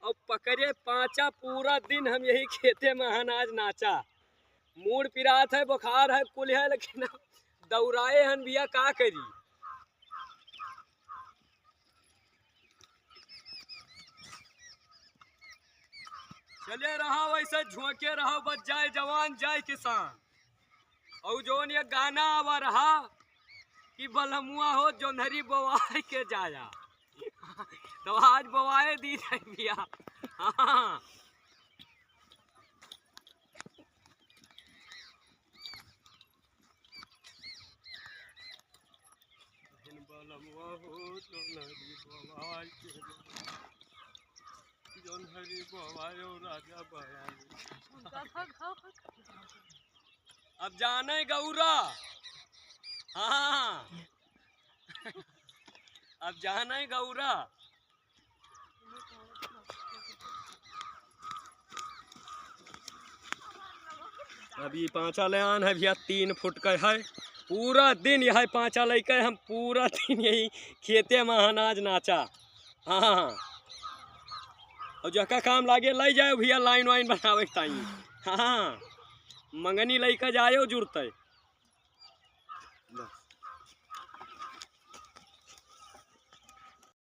और पकड़े पांचा। पूरा दिन हम यही खेते में अनाज नाचा। मूड पिरात है, बुखार है, कुल है, लेकिन दौड़ाए हन भैया का करी। चले रहा वैसे झोंके रहा, बच जाए जवान जाए किसान। और जोन ये गाना आवा रहा कि बलमुआ हो जोंधरी बवाए के जाया। तो आज बवाए दी जाए भैया। हाँ बलमुआ हो जोंधरी बवाए के जोंधरी बवाए राजा बयानी। अब जाने गौरा। हाँ अब जाने गौरा। अभी पांचा ले आन है भैया, 3 फुट का है। पूरा दिन यह पांचा लेकर हम पूरा दिन यही खेते में अनाज नाचा। हाँ और जका काम लागे लै जाए भैया, लाइन वाइन बनावे ताई। हाँ मंगनी लेकर जाए जुड़ते।